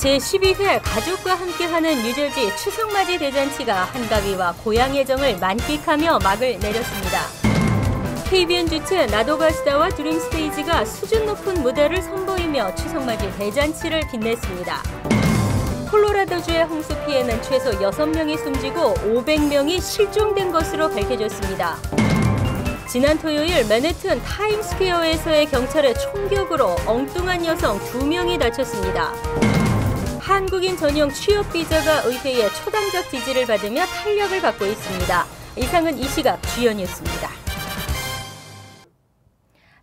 제12회 가족과 함께하는 뉴저지 추석맞이 대잔치가 한가위와 고향 애정을 만끽하며 막을 내렸습니다. KBN 주최 나도 가수다와 드림스테이지가 수준 높은 무대를 선보이며 추석맞이 대잔치를 빛냈습니다. 콜로라도주의 홍수 피해는 최소 6명이 숨지고 500명이 실종된 것으로 밝혀졌습니다. 지난 토요일 맨해튼 타임스퀘어에서의 경찰의 총격으로 엉뚱한 여성 2명이 다쳤습니다. 한국인 전용 취업 비자가 의회의 초당적 지지를 받으며 탄력을 받고 있습니다. 이상은 이 시각 주요 뉴스입니다.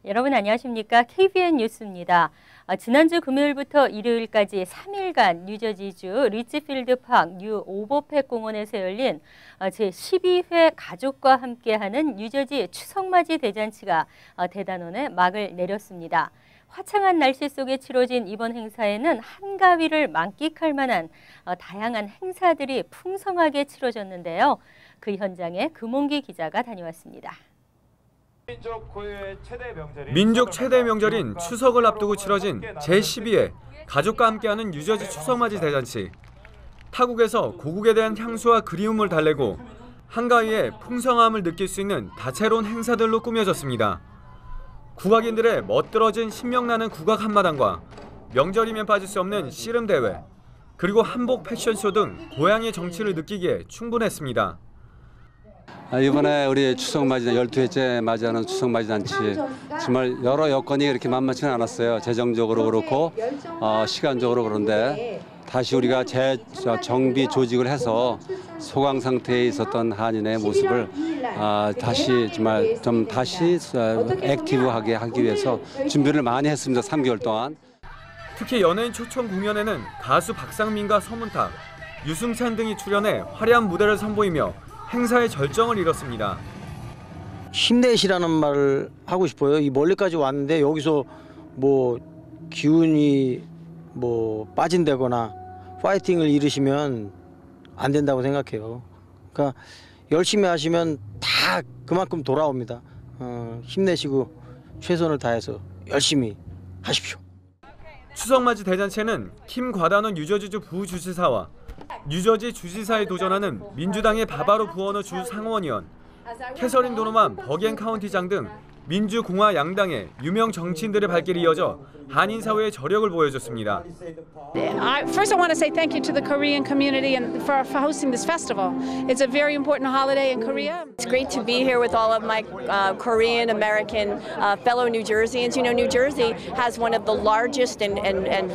여러분 안녕하십니까? KBN 뉴스입니다. 지난주 금요일부터 일요일까지 3일간 뉴저지주 리치필드 파크 뉴 오버팩 공원에서 열린 제12회 가족과 함께하는 뉴저지 추석맞이 대잔치가 대단원에 막을 내렸습니다. 화창한 날씨 속에 치러진 이번 행사에는 한가위를 만끽할 만한 다양한 행사들이 풍성하게 치러졌는데요. 그 현장에 금홍기 기자가 다녀왔습니다. 민족 최대 명절인 추석을 앞두고 치러진 제12회 가족과 함께하는 뉴저지 추석맞이 대잔치. 타국에서 고국에 대한 향수와 그리움을 달래고 한가위의 풍성함을 느낄 수 있는 다채로운 행사들로 꾸며졌습니다. 국악인들의 멋들어진 신명나는 국악 한마당과 명절이면 빠질 수 없는 씨름 대회, 그리고 한복 패션쇼 등 고향의 정치를 느끼기에 충분했습니다. 이번에 우리 추석맞이 12회째 맞이하는 추석맞이 잔치 정말 여러 여건이 이렇게 만만치는 않았어요. 재정적으로 그렇고 시간적으로 그런데 다시 우리가 재정비 조직을 해서 소강 상태에 있었던 한인의 모습을 다시 정말 다시 액티브하게 하기 위해서 준비를 많이 했습니다. 3개월 동안. 특히 연예인 초청 공연에는 가수 박상민과 서문탁, 유승찬 등이 출연해 화려한 무대를 선보이며 행사의 절정을 이뤘습니다. 힘내시라는 말을 하고 싶어요. 이 멀리까지 왔는데 여기서 뭐 기운이 빠진다거나 파이팅을 잃으시면 안 된다고 생각해요. 그러니까 열심히 하시면 다 그만큼 돌아옵니다. 힘내시고 최선을 다해서 열심히 하십시오. 추석맞이 대잔치에는 킴 과다노 뉴저지주 부주지사와 뉴저지 주지사에 도전하는 민주당의 바바로 부어너 주 상원의원, 캐서린 도노만 버겐 카운티장 등 민주공화 양당의 유명 정치인들의 발길이 이어져 한인 사회의 저력을 보여줬습니다. First, I want to say thank you to the Korean community and for hosting this festival. It's a very important holiday in Korea. It's great to be here with all of my Korean American fellow New Jerseyans. You know, New Jersey has one of the largest and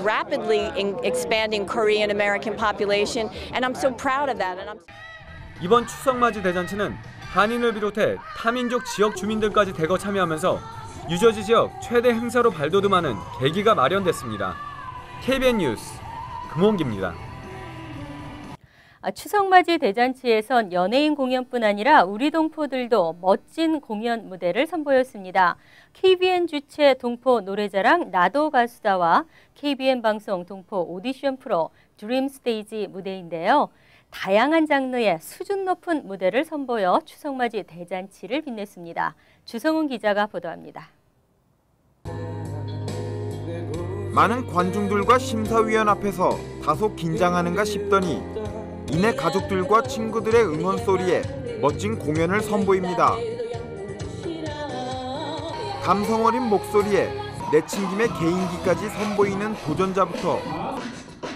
rapidly expanding Korean American population, and I'm so proud of that. 이번 추석맞이 대잔치는 한인을 비롯해 타민족 지역 주민들까지 대거 참여하면서 뉴저지 지역 최대 행사로 발돋움하는 계기가 마련됐습니다. KBN 뉴스 금홍기입니다. 추석맞이 대잔치에선 연예인 공연뿐 아니라 우리 동포들도 멋진 공연 무대를 선보였습니다. KBN 주최 동포 노래자랑 나도 가수다와 KBN 방송 동포 오디션 프로 드림스테이지 무대인데요. 다양한 장르의 수준 높은 무대를 선보여 추석맞이 대잔치를 빛냈습니다. 주성훈 기자가 보도합니다. 많은 관중들과 심사위원 앞에서 다소 긴장하는가 싶더니 이내 가족들과 친구들의 응원 소리에 멋진 공연을 선보입니다. 감성 어린 목소리에 내친김의 개인기까지 선보이는 도전자부터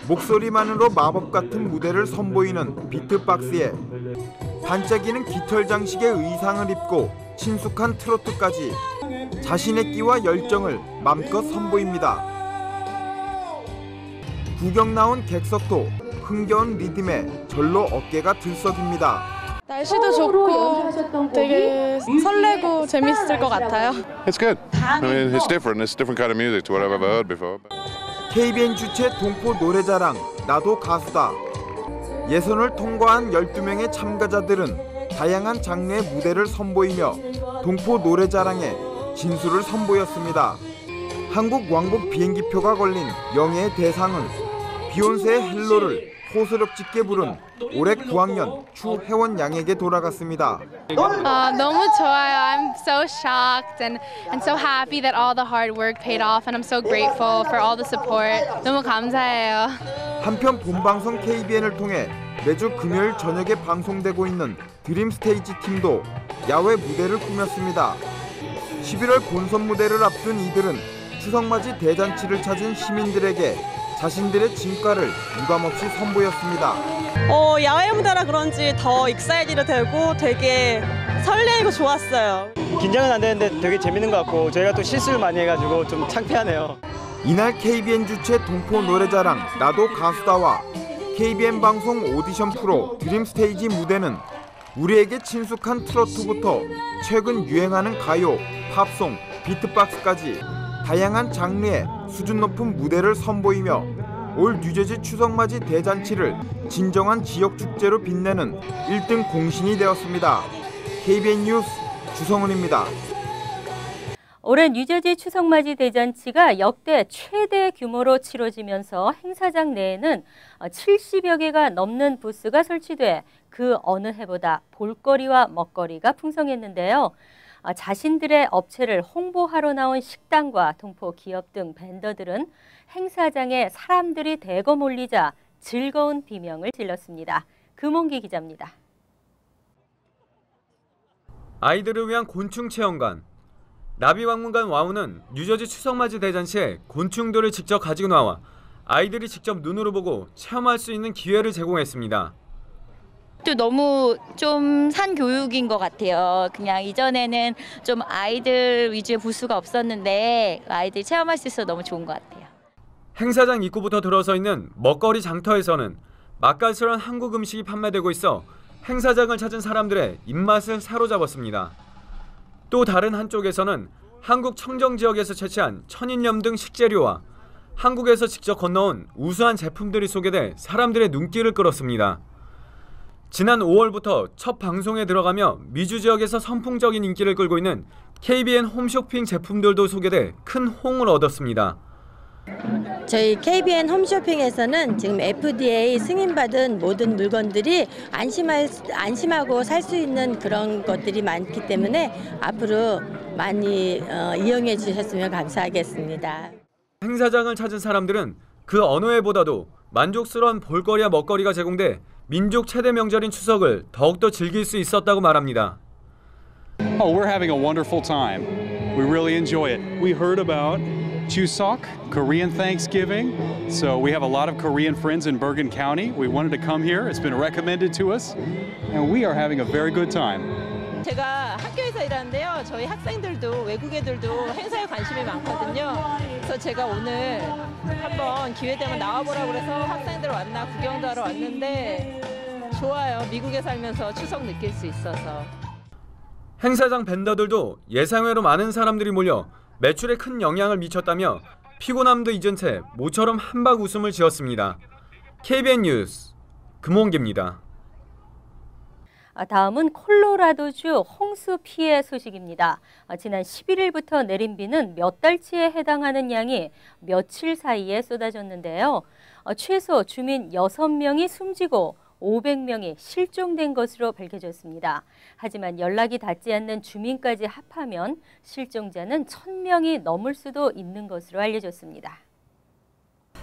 목소리만으로 마법 같은 무대를 선보이는 비트박스에 반짝이는 깃털 장식의 의상을 입고 친숙한 트로트까지 자신의 끼와 열정을 맘껏 선보입니다. 구경 나온 객석도 흥겨운 리듬에 절로 어깨가 들썩입니다. 날씨도 좋고 되게 설레고 재밌을 것 같아요. It's good. I mean, it's different. It's different kind of music to what I've ever heard before. KBN 주최 동포 노래자랑 나도 가수다. 예선을 통과한 12명의 참가자들은 다양한 장르의 무대를 선보이며 동포 노래자랑의 진수를 선보였습니다. 한국 왕복 비행기표가 걸린 영예의 대상은 비욘세의 헬로를 호소력짙게 부른 올해 9학년 추혜원 양에게 돌아갔습니다. 너무 좋아요. I'm so shocked and so happy that all the hard work paid off and I'm so grateful for all the support. 너무 감사해요. 한편 본방송 KBN을 통해 매주 금요일 저녁에 방송되고 있는 드림 스테이지 팀도 야외 무대를 꾸몄습니다. 11월 본선 무대를 앞둔 이들은 추석맞이 대잔치를 찾은 시민들에게 자신들의 진가를 유감없이 선보였습니다. 야외 무대라 그런지 더 익사이디도 되고 되게 설레이고 좋았어요. 긴장은 안 되는데 되게 재밌는 것 같고 저희가 또 실수를 많이 해가지고 좀 창피하네요. 이날 KBN 주최 동포 노래자랑 나도 가수다와 KBN 방송 오디션 프로 드림 스테이지 무대는 우리에게 친숙한 트로트부터 최근 유행하는 가요, 팝송, 비트박스까지 다양한 장르의 수준 높은 무대를 선보이며 올 뉴저지 추석맞이 대잔치를 진정한 지역 축제로 빛내는 1등 공신이 되었습니다. KBN 뉴스 주성은입니다. 올해 뉴저지 추석맞이 대잔치가 역대 최대 규모로 치러지면서 행사장 내에는 70여 개가 넘는 부스가 설치돼 그 어느 해보다 볼거리와 먹거리가 풍성했는데요. 자신들의 업체를 홍보하러 나온 식당과 동포 기업 등 벤더들은 행사장에 사람들이 대거 몰리자 즐거운 비명을 질렀습니다. 금홍기 기자입니다. 아이들을 위한 곤충 체험관. 나비박물관 와우는 뉴저지 추석맞이 대잔치에 곤충들을 직접 가지고 나와 아이들이 직접 눈으로 보고 체험할 수 있는 기회를 제공했습니다. 또 너무 좀 산 교육인 것 같아요. 그냥 이전에는 좀 아이들 위주의 부스가 없었는데 아이들이 체험할 수 있어서 너무 좋은 것 같아요. 행사장 입구부터 들어서 있는 먹거리 장터에서는 맛깔스러운 한국 음식이 판매되고 있어 행사장을 찾은 사람들의 입맛을 사로잡았습니다. 또 다른 한쪽에서는 한국 청정 지역에서 채취한 천인염 등 식재료와 한국에서 직접 건너온 우수한 제품들이 소개돼 사람들의 눈길을 끌었습니다. 지난 5월부터 첫 방송에 들어가며 미주 지역에서 선풍적인 인기를 끌고 있는 KBN 홈쇼핑 제품들도 소개돼 큰 호응을 얻었습니다. 저희 KBN 홈쇼핑에서는 지금 FDA 승인받은 모든 물건들이 안심하고 살 수 있는 그런 것들이 많기 때문에 앞으로 많이 이용해 주셨으면 감사하겠습니다. 행사장을 찾은 사람들은 그 어느 해보다도 만족스러운 볼거리와 먹거리가 제공돼 민족 최대 명절인 추석을 더욱더 즐길 수 있었다고 말합니다. We're having a wonderful time. We really enjoy it. We heard about Chuseok, Korean Thanksgiving. So we have a lot of Korean friends in Bergen County. We wanted to come here. It's been recommended to us. And we are having a very good time. 제가 학교에서 일하는데요. 저희 학생들도 외국 애들도 행사에 관심이 많거든요. 그래서 제가 오늘 한번 기회 되면 나와보라고 그래서 학생들 왔나 구경도 하러 왔는데 좋아요. 미국에 살면서 추석 느낄 수 있어서. 행사장 벤더들도 예상외로 많은 사람들이 몰려 매출에 큰 영향을 미쳤다며 피곤함도 잊은 채 모처럼 한박 웃음을 지었습니다. KBN 뉴스 금홍기입니다. 다음은 콜로라도주 홍수 피해 소식입니다. 지난 11일부터 내린 비는 몇 달치에 해당하는 양이 며칠 사이에 쏟아졌는데요. 최소 주민 6명이 숨지고 500명이 실종된 것으로 밝혀졌습니다. 하지만 연락이 닿지 않는 주민까지 합하면 실종자는 1000명이 넘을 수도 있는 것으로 알려졌습니다.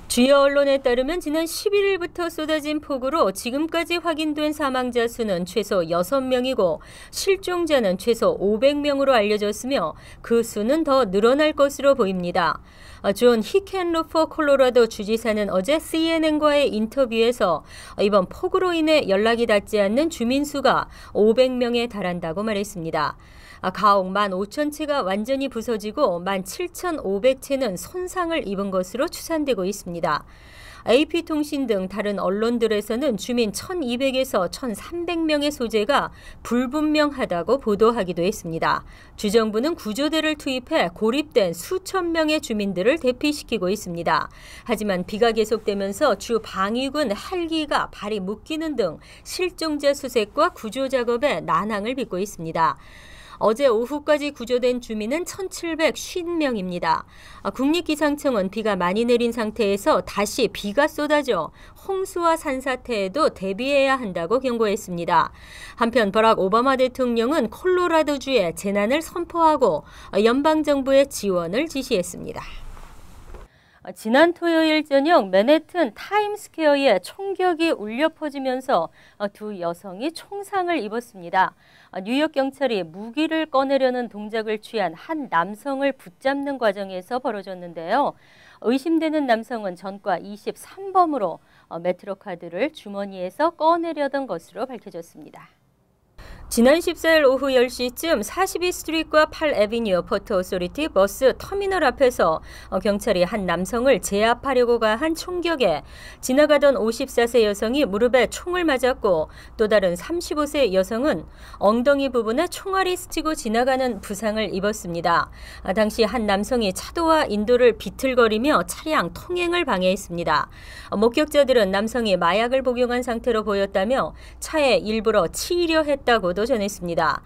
주요 언론에 따르면 지난 11일부터 쏟아진 폭우로 지금까지 확인된 사망자 수는 최소 6명이고 실종자는 최소 500명으로 알려졌으며 그 수는 더 늘어날 것으로 보입니다. 존 히켄루퍼 콜로라도 주지사는 어제 CNN과의 인터뷰에서 이번 폭우로 인해 연락이 닿지 않는 주민 수가 500명에 달한다고 말했습니다. 가옥 15,000채가 완전히 부서지고 17,500채는 손상을 입은 것으로 추산되고 있습니다. AP통신 등 다른 언론들에서는 주민 1,200에서 1,300명의 소재가 불분명하다고 보도하기도 했습니다. 주정부는 구조대를 투입해 고립된 수천 명의 주민들을 대피시키고 있습니다. 하지만 비가 계속되면서 주 방위군 헬기가 발이 묶이는 등 실종자 수색과 구조 작업에 난항을 빚고 있습니다. 어제 오후까지 구조된 주민은 1,750명입니다. 국립기상청은 비가 많이 내린 상태에서 다시 비가 쏟아져 홍수와 산사태에도 대비해야 한다고 경고했습니다. 한편 버락 오바마 대통령은 콜로라도주에 재난을 선포하고 연방정부의 지원을 지시했습니다. 지난 토요일 저녁 맨해튼 타임스퀘어에 총격이 울려 퍼지면서 두 여성이 총상을 입었습니다. 뉴욕 경찰이 무기를 꺼내려는 동작을 취한 한 남성을 붙잡는 과정에서 벌어졌는데요. 의심되는 남성은 전과 23범으로 메트로 카드를 주머니에서 꺼내려던 것으로 밝혀졌습니다. 지난 14일 오후 10시쯤 42스트리트과 8애비뉴 포트 오소리티 버스 터미널 앞에서 경찰이 한 남성을 제압하려고 가한 총격에 지나가던 54세 여성이 무릎에 총을 맞았고 또 다른 35세 여성은 엉덩이 부분에 총알이 스치고 지나가는 부상을 입었습니다. 당시 한 남성이 차도와 인도를 비틀거리며 차량 통행을 방해했습니다. 목격자들은 남성이 마약을 복용한 상태로 보였다며 차에 일부러 치이려 했다고도 전했습니다.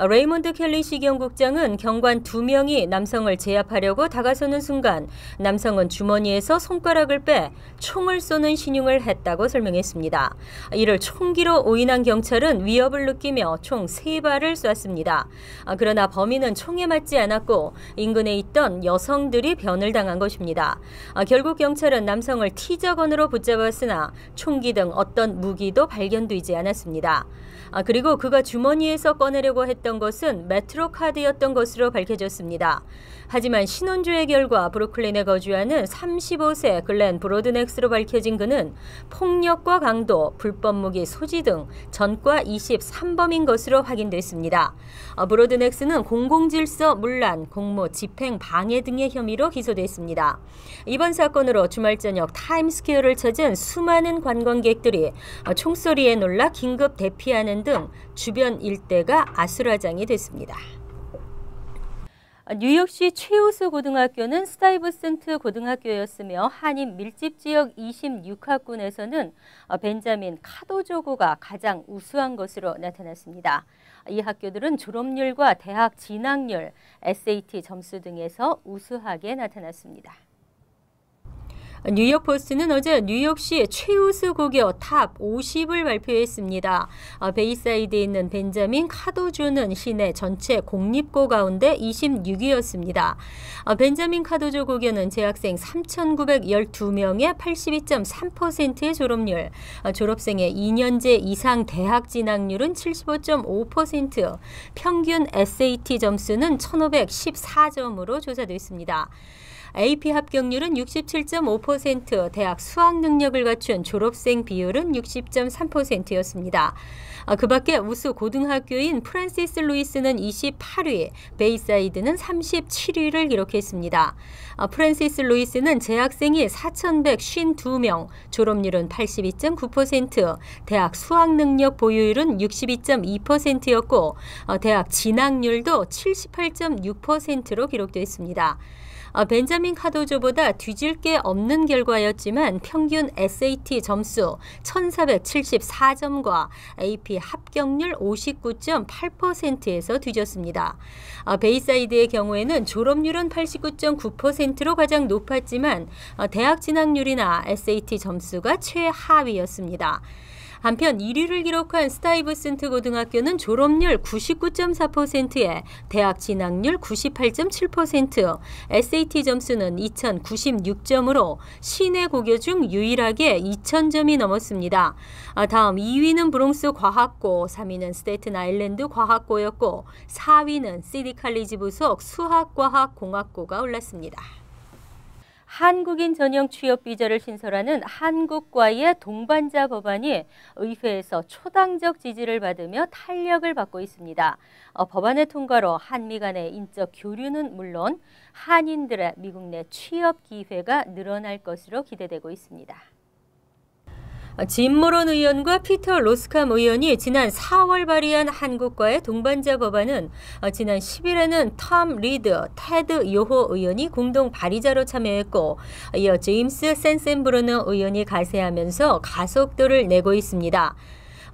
레이먼드 켈리 시경국장은 경관 2명이 남성을 제압하려고 다가서는 순간 남성은 주머니에서 손가락을 빼 총을 쏘는 신용을 했다고 설명했습니다. 이를 총기로 오인한 경찰은 위협을 느끼며 총 3발을 쐈습니다. 그러나 범인은 총에 맞지 않았고 인근에 있던 여성들이 변을 당한 것입니다. 결국 경찰은 남성을 티저건으로 붙잡았으나 총기 등 어떤 무기도 발견되지 않았습니다. 그리고 그가 주머니에서 꺼내려고 했던 것은 메트로 카드였던 것으로 밝혀졌습니다. 하지만 신원조회 결과 브루클린에 거주하는 35세 글렌 브로드넥스로 밝혀진 그는 폭력과 강도, 불법 무기 소지 등 전과 23범인 것으로 확인됐습니다. 브로드넥스는 공공질서 문란, 공무 집행 방해 등의 혐의로 기소됐습니다. 이번 사건으로 주말 저녁 타임스퀘어를 찾은 수많은 관광객들이 총소리에 놀라 긴급 대피하는 등 주변 일대가 아수라장이 됐습니다. 뉴욕시 최우수 고등학교는 스타이브센트 고등학교였으며 한인 밀집 지역 26학군에서는 벤자민 카도조고가 가장 우수한 것으로 나타났습니다. 이 학교들은 졸업률과 대학 진학률, SAT 점수 등에서 우수하게 나타났습니다. 뉴욕포스트는 어제 뉴욕시 최우수 고교 탑 50을 발표했습니다. 베이사이드에 있는 벤자민 카도조는 시내 전체 공립고 가운데 26위였습니다. 벤자민 카도조 고교는 재학생 3,912명의 82.3%의 졸업률, 졸업생의 2년제 이상 대학 진학률은 75.5%, 평균 SAT 점수는 1,514점으로 조사됐습니다. AP 합격률은 67.5%, 대학 수학 능력을 갖춘 졸업생 비율은 60.3%였습니다. 그 밖에 우수 고등학교인 프랜시스 루이스는 28위, 베이사이드는 37위를 기록했습니다. 프랜시스 루이스는 재학생이 4,152명, 졸업률은 82.9%, 대학 수학 능력 보유율은 62.2%였고 대학 진학률도 78.6%로 기록됐습니다. 벤자민 카도조보다 뒤질 게 없는 결과였지만 평균 SAT 점수 1,474점과 AP 합격률 59.8%에서 뒤졌습니다. 베이사이드의 경우에는 졸업률은 89.9%로 가장 높았지만 대학 진학률이나 SAT 점수가 최하위였습니다. 한편 1위를 기록한 스타이브센트 고등학교는 졸업률 99.4%에 대학 진학률 98.7%, SAT 점수는 2,096점으로 시내 고교 중 유일하게 2,000점이 넘었습니다. 다음 2위는 브롱스 과학고, 3위는 스테튼 아일랜드 과학고였고 4위는 시티 칼리지 부속 수학과학공학고가 올랐습니다. 한국인 전용 취업 비자를 신설하는 한국과의 동반자 법안이 의회에서 초당적 지지를 받으며 탄력을 받고 있습니다. 법안의 통과로 한미 간의 인적 교류는 물론 한인들의 미국 내 취업 기회가 늘어날 것으로 기대되고 있습니다. 짐 모론 의원과 피터 로스캄 의원이 지난 4월 발의한 한국과의 동반자 법안은 지난 10일에는 톰 리드, 테드 요호 의원이 공동 발의자로 참여했고 이어 제임스 센센브루너 의원이 가세하면서 가속도를 내고 있습니다.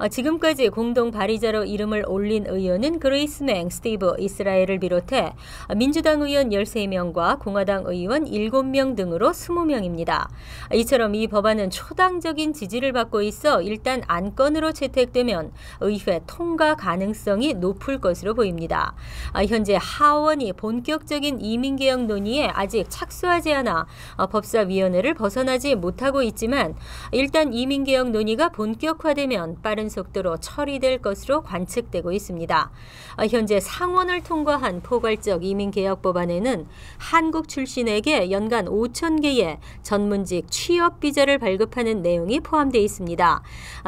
지금까지 공동 발의자로 이름을 올린 의원은 그레이스 맹, 스티브 이스라엘을 비롯해 민주당 의원 13명과 공화당 의원 7명 등으로 20명입니다. 이처럼 이 법안은 초당적인 지지를 받고 있어 일단 안건으로 채택되면 의회 통과 가능성이 높을 것으로 보입니다. 현재 하원이 본격적인 이민개혁 논의에 아직 착수하지 않아 법사위원회를 벗어나지 못하고 있지만 일단 이민개혁 논의가 본격화되면 빠른 속도로 처리될 것으로 관측되고 있습니다. 현재 상원을 통과한 포괄적 이민개혁 법안에는 한국 출신에게 연간 5,000개의 전문직 취업 비자를 발급하는 내용이 포함되어 있습니다.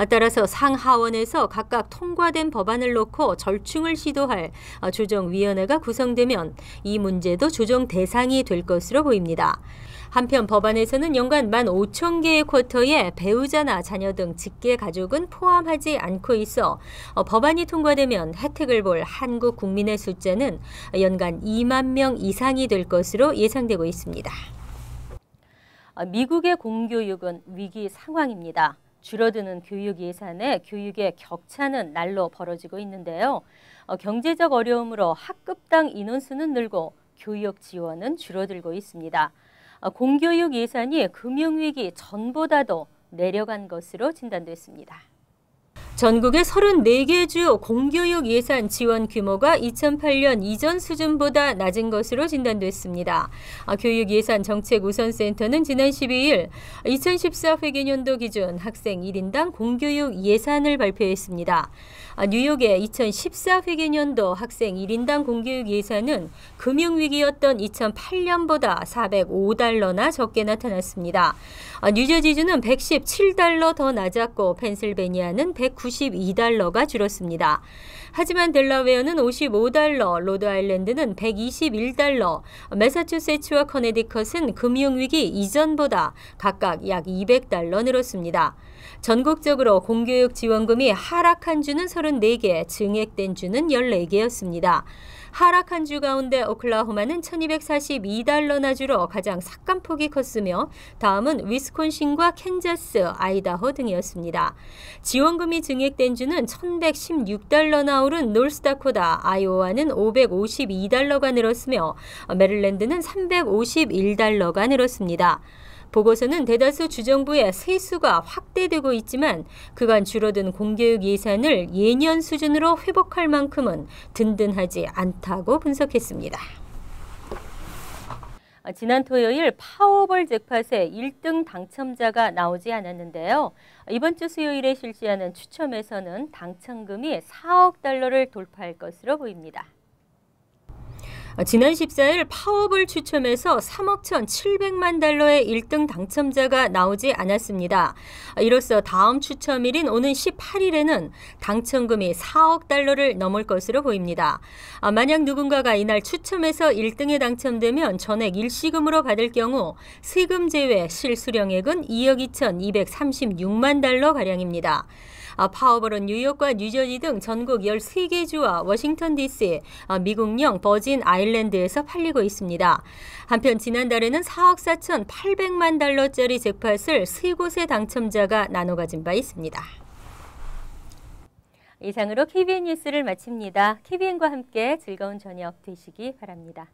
따라서 상하원에서 각각 통과된 법안을 놓고 절충을 시도할 조정위원회가 구성되면 이 문제도 조정 대상이 될 것으로 보입니다. 한편 법안에서는 연간 15,000개의 쿼터에 배우자나 자녀 등 직계 가족은 포함하지 않고 있어 법안이 통과되면 혜택을 볼 한국 국민의 숫자는 연간 2만 명 이상이 될 것으로 예상되고 있습니다. 미국의 공교육은 위기 상황입니다. 줄어드는 교육 예산에 교육의 격차는 날로 벌어지고 있는데요. 경제적 어려움으로 학급당 인원수는 늘고 교육 지원은 줄어들고 있습니다. 공교육 예산이 금융위기 전보다도 내려간 것으로 진단됐습니다. 전국의 34개 주 공교육 예산 지원 규모가 2008년 이전 수준보다 낮은 것으로 진단됐습니다. 교육예산정책우선센터는 지난 12일 2014 회계년도 기준 학생 1인당 공교육 예산을 발표했습니다. 뉴욕의 2014 회계년도 학생 1인당 공교육 예산은 금융위기였던 2008년보다 $405나 적게 나타났습니다. 뉴저지주는 $117 더 낮았고 펜실베니아는 $192가 줄었습니다. 하지만 델라웨어는 $55, 로드아일랜드는 $121, 매사추세츠와 커네디컷은 금융위기 이전보다 각각 약 $200 늘었습니다. 전국적으로 공교육 지원금이 하락한 주는 34개, 증액된 주는 14개였습니다. 하락한 주 가운데 오클라호마는 $1,242나 줄어 가장 삭감폭이 컸으며 다음은 위스콘신과 캔자스, 아이다호 등이었습니다. 지원금이 증액된 주는 $1,116나 오른 노스다코다, 아이오와는 $552가 늘었으며 메릴랜드는 $351가 늘었습니다. 보고서는 대다수 주정부의 세수가 확대되고 있지만 그간 줄어든 공교육 예산을 예년 수준으로 회복할 만큼은 든든하지 않다고 분석했습니다. 지난 토요일 파워볼 잭팟에 1등 당첨자가 나오지 않았는데요. 이번 주 수요일에 실시하는 추첨에서는 당첨금이 $4억 돌파할 것으로 보입니다. 지난 14일 파워볼 추첨에서 $3억 1,700만 의 1등 당첨자가 나오지 않았습니다. 이로써 다음 추첨일인 오는 18일에는 당첨금이 $4억 넘을 것으로 보입니다. 만약 누군가가 이날 추첨에서 1등에 당첨되면 전액 일시금으로 받을 경우 세금 제외 실수령액은 $2억 2,236만 가량입니다. 파워볼은 뉴욕과 뉴저지 등 전국 13개 주와 워싱턴 DC, 미국령 버진 아일랜드에서 팔리고 있습니다. 한편 지난달에는 $4억 4,800만 짜리 잭팟을 3곳의 당첨자가 나눠 가진 바 있습니다. 이상으로 KBN 뉴스를 마칩니다. KBN과 함께 즐거운 저녁 되시기 바랍니다.